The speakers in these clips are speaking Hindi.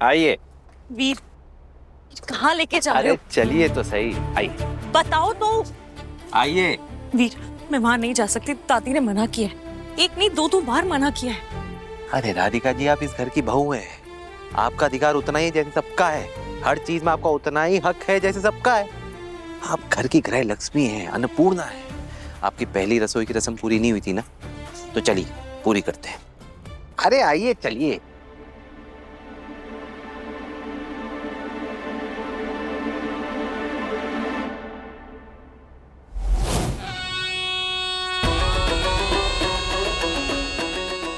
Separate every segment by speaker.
Speaker 1: आइए।
Speaker 2: वीर, कहाँ लेके जा रहे हो?
Speaker 1: चलिए तो सही, आइए।
Speaker 2: बताओ तो।
Speaker 1: आइए।
Speaker 2: वीर, मैं वहां नहीं जा सकती, दादी ने मना किया है। एक नहीं दो बार मना किया है।
Speaker 1: अरे राधिका जी, आप इस घर की बहू हैं। आपका अधिकार उतना ही जैसे सबका है। हर चीज में आपका उतना ही हक है जैसे सबका है। आप घर की गृह लक्ष्मी हैं, अन्नपूर्णा है। आपकी पहली रसोई की रस्म पूरी नहीं हुई थी ना, तो चलिए पूरी करते हैं। अरे आइए, चलिए।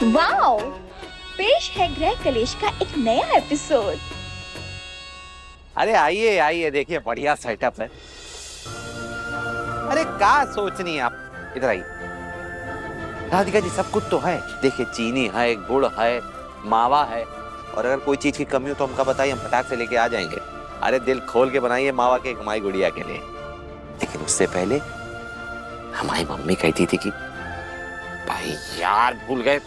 Speaker 3: वाओ, पेश है गृह कलेश का एक नया एपिसोड।
Speaker 1: अरे आइए आइए, देखिए बढ़िया सेटअप है। अरे क्या सोचनी है आप, इधर आइए। राधिका जी, सब कुछ तो है। देखिए, चीनी है, गुड़ है, मावा है, और अगर कोई चीज की कमी हो तो हमका बताइए, हम फटाक से लेके आ जाएंगे। अरे दिल खोल के बनाइए मावा केक हमारी गुड़िया के लिए। लेकिन उससे पहले हमारी मम्मी कहती थी कि भाई यार भूल गए।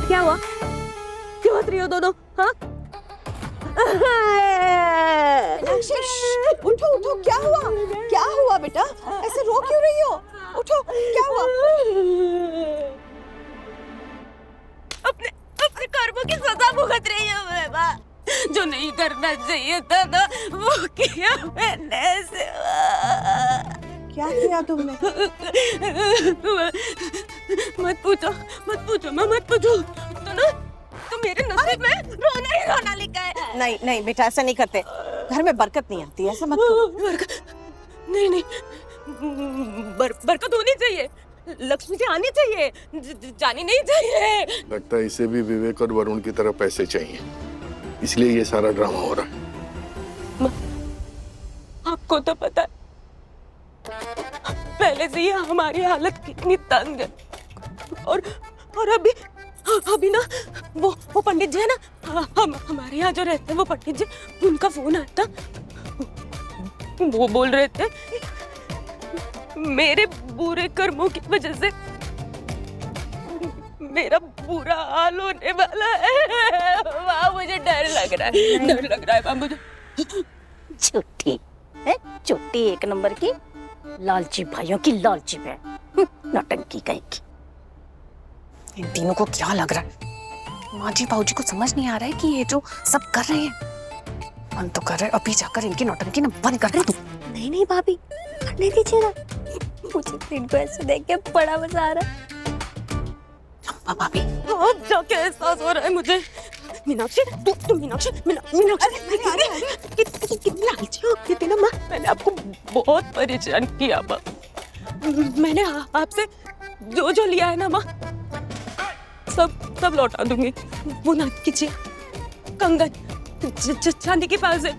Speaker 4: क्या हुआ? क्यों हंस रही हो दोनों? हाँ?
Speaker 5: उठो उठो, क्या हुआ? क्या हुआ बेटा? ऐसे रो क्यों रही हो? उठो, क्या हुआ?
Speaker 4: अपने अपने कर्मों की सजा भुगत रही हूँ मैं माँ। जो नहीं करना चाहिए था ना, वो किया मैंने।
Speaker 5: क्या किया तुमने?
Speaker 4: मत पूछो माँ, मत पूछो। तो मेरे नसीब में रोना ही रोना लिखा है।
Speaker 5: नहीं नहीं बेटा, ऐसा नहीं करते। घर में बरकत नहीं आती, ऐसा मत करो।
Speaker 4: नहीं, बरकत होनी चाहिए, लक्ष्मी से आनी चाहिए, जानी नहीं चाहिए।
Speaker 6: लगता है इसे भी विवेक और वरुण की तरफ पैसे चाहिए, इसलिए ये सारा ड्रामा हो रहा है।
Speaker 4: आपको तो पता है पहले से ही हमारी हालत कितनी तंग है, और अभी ना वो पंडित जी है ना, हमारे यहाँ जो रहते हैं वो पंडित जी, उनका फोन आया था। वो बोल रहे थे मेरे बुरे कर्मों की वजह से मेरा बुरा हाल होने वाला है। वाह, मुझे डर लग रहा है वाह, मुझे।
Speaker 7: झूठी है, झूठी एक नंबर की, लालची भाइयों की लालची है, नौटंकी कहीं की।
Speaker 2: इन तीनों को क्या लग रहा है? माँ जी बाबूजी को समझ नहीं आ रहा है कि ये जो सब कर रहे हैं, मन तो कर रहे हैं अभी जाकर इनकी नौटंकी न बंद कर दे।
Speaker 7: नहीं भाभी, करने दीजिए ना। मुझे इनको ऐसे देख के बड़ा मजा आ रहा है।
Speaker 2: चंपा भाभी,
Speaker 4: अब जाके एहसास हो रहा है मुझे। मीनाक्षी, तू मीनाक्षी कितनी लालची हो गई ना माँ। मैंने आपको बहुत परेशान किया माँ। मैंने आपसे जो लिया है ना माँ, सब लौटा दूंगी। वो ना कीजिए, कंगन चांदी के पास है,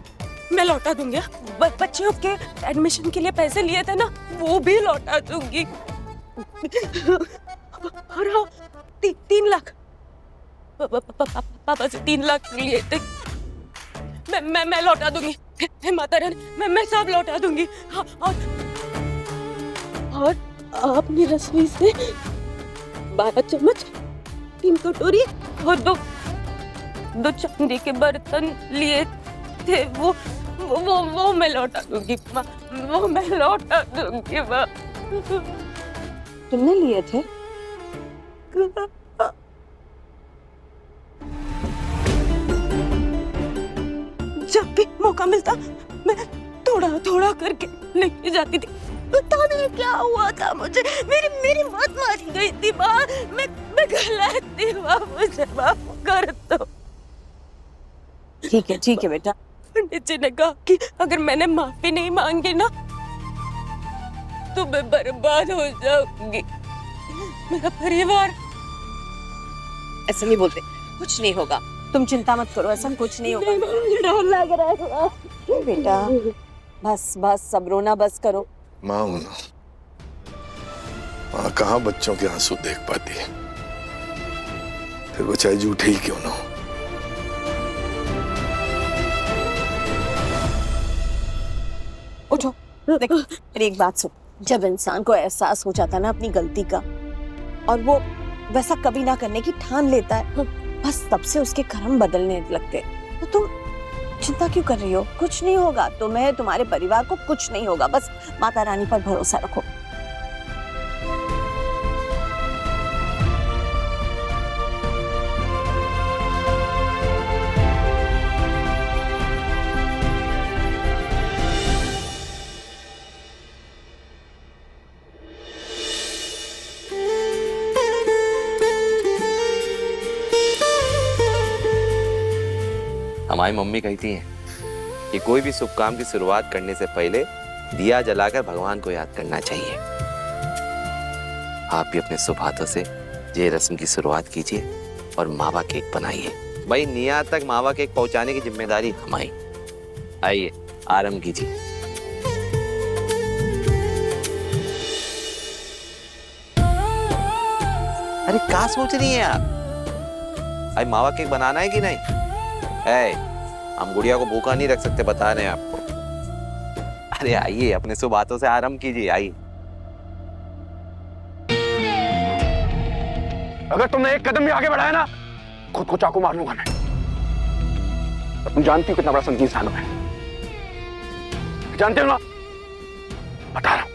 Speaker 4: मैं लौटा दूंगी। बच्चों के एडमिशन के लिए पैसे लिए थे ना, वो भी लौटा दूंगी। और हाँ, 3 लाख पापा से 3 लाख लिए थे, मैं लौटा दूंगी। हे माता रानी, मैं सब लौटा दूंगी। और आपने रसोई से 12 चम्मच, 3 कटोरी और दो चांदी के बर्तन लिए थे, वो मैं लौटा दूंगी माँ, वो मैं लौटा दूंगी माँ।
Speaker 5: तुमने लिए थे?
Speaker 4: जब भी मौका मिलता मैं थोड़ा करके लेके जाती थी। पता नहीं क्या हुआ था मुझे, मेरी मौत मारी गई थी माँ। मैं गलत थी माँ, मुझे माफ कर दो।
Speaker 5: ठीक है बेटा।
Speaker 4: पंडित जी ने कहा कि अगर मैंने माफी नहीं मांगी ना तो मैं बर्बाद हो जाऊंगी, मेरा परिवार।
Speaker 5: ऐसे नहीं बोलते, कुछ नहीं होगा। तुम चिंता मत करो, ऐसा कुछ नहीं होगा।
Speaker 3: मुझे डर लग रहा है।
Speaker 5: बेटा बस बस, सब रोना बस करो।
Speaker 6: माँ हूं ना, माँ कहाँ बच्चों के आंसू देख पाती है, फिर वो चाहे झूठे ही क्यों ना हो।
Speaker 5: उठो, देखो मेरी एक बात सुन, जब इंसान को एहसास हो जाता है ना अपनी गलती का, और वो वैसा कभी ना करने की ठान लेता है, बस तब से उसके कर्म बदलने लगते। तो तुम चिंता क्यों कर रही हो? कुछ नहीं होगा तुम्हें, तुम्हारे परिवार को कुछ नहीं होगा, बस माता रानी पर भरोसा रखो।
Speaker 1: हमारी मम्मी कहती हैं कि कोई भी शुभ काम की शुरुआत करने से पहले दिया जलाकर भगवान को याद करना चाहिए। आप भी अपने शुभ हाथों से ये रस्म की शुरुआत कीजिए और मावा केक बनाइए। भाई निया तक मावा केक पहुंचाने की जिम्मेदारी हमारी। आइए आरंभ कीजिए। अरे क्या सोच रही हैं आप? भाई मावा केक बनाना है कि नहीं? हम गुड़िया को भूखा नहीं रख सकते, बता रहे हैं आपको। अरे आइए अपने शुभ हाथों से आरंभ कीजिए, आइए।
Speaker 8: अगर तुमने एक कदम भी आगे बढ़ाया ना, खुद को चाकू मार लूंगा मैं। तुम जानती हो कितना बड़ा संगीत इंसान है, जानते हो ना? बता रहा हूं।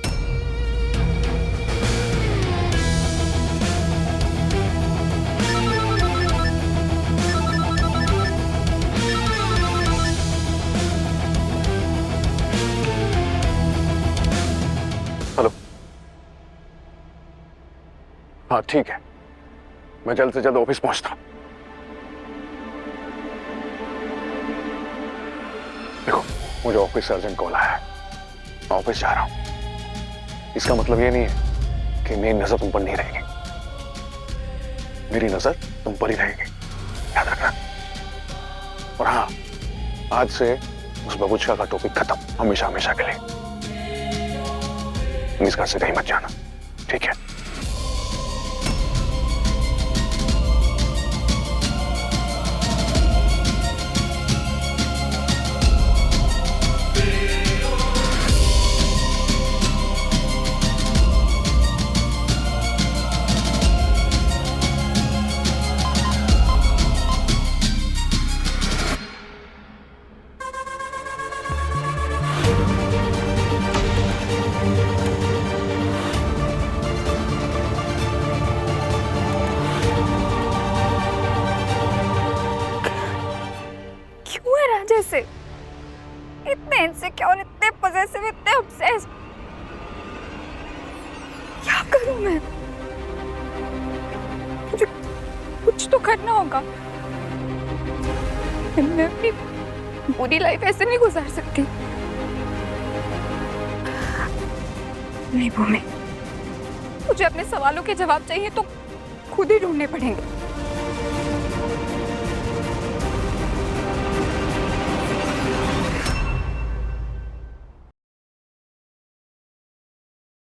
Speaker 8: हेलो, हाँ ठीक है, मैं जल्द से जल्द ऑफिस पहुंचता हूं। देखो मुझे ऑफिस से अर्जेंट कॉल आया है, मैं ऑफिस जा रहा हूं। इसका मतलब ये नहीं है कि मेरी नजर तुम पर नहीं रहेगी, मेरी नजर तुम पर ही रहेगी, याद रखना। और हाँ, आज से उस बबूचका का टॉपिक खत्म, हमेशा हमेशा के लिए। इस घर से कहीं मत जाना, ठीक है?
Speaker 3: जैसे इतने इनसिक्योर, इतने पॉसेसिव, इतने ऑब्सेस्ड। क्या करूं मैं? मुझे कुछ तो करना होगा। मैं अपनी पूरी लाइफ ऐसे नहीं गुजार सकती। नहीं भूमि, मुझे अपने सवालों के जवाब चाहिए तो खुद ही ढूंढने पड़ेंगे।